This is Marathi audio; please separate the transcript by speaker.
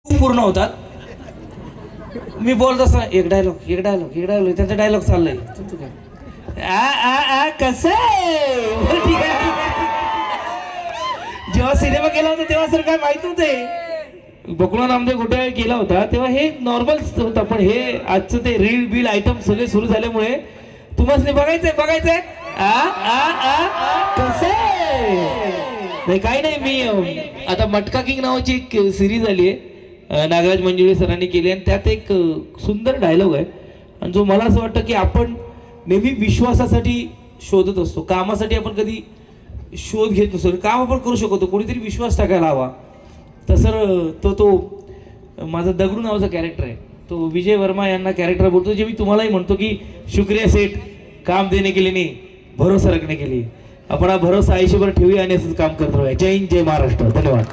Speaker 1: पूर्ण होतात. मी बोलत असताना एक डायलॉग त्यांचा डायलॉग चाललाय. कसं ठीक आहे. जेव्हा सिनेमा केला होता तेव्हा सर काय माहित नव्हते. बकुळा नामदेव घोटाळे केला होता तेव्हा हे नॉर्मल होता, पण हे आजचं ते रील बिल आयटम सगळे सुरू झाल्यामुळे तुम्हाला बघायचंय नाही काही नाही. मी आता मटका किंग नावाची एक सिरीज आली आहे, नागराज मंजुळे सरांनी केली, आणि त्यात एक सुंदर डायलॉग आहे, आणि जो मला असं वाटतं की आपण नेहमी विश्वासासाठी शोधत असतो. कामासाठी आपण कधी शोध घेत नसतो. काम आपण करू शकतो, कोणीतरी विश्वास टाकायला हवा. तर तो माझा दगडू नावाचा कॅरेक्टर आहे, तो विजय वर्मा यांना कॅरेक्टर बोलतो, जे मी तुम्हालाही म्हणतो की शुक्रिया सेठ, काम देने के लिए नहीं भरोसा रखने के लिए. आपण हा भरोसा आयुष्यभर ठेवूया आणि असंच काम करत राहूया. जय हिंद, जय महाराष्ट्र. धन्यवाद.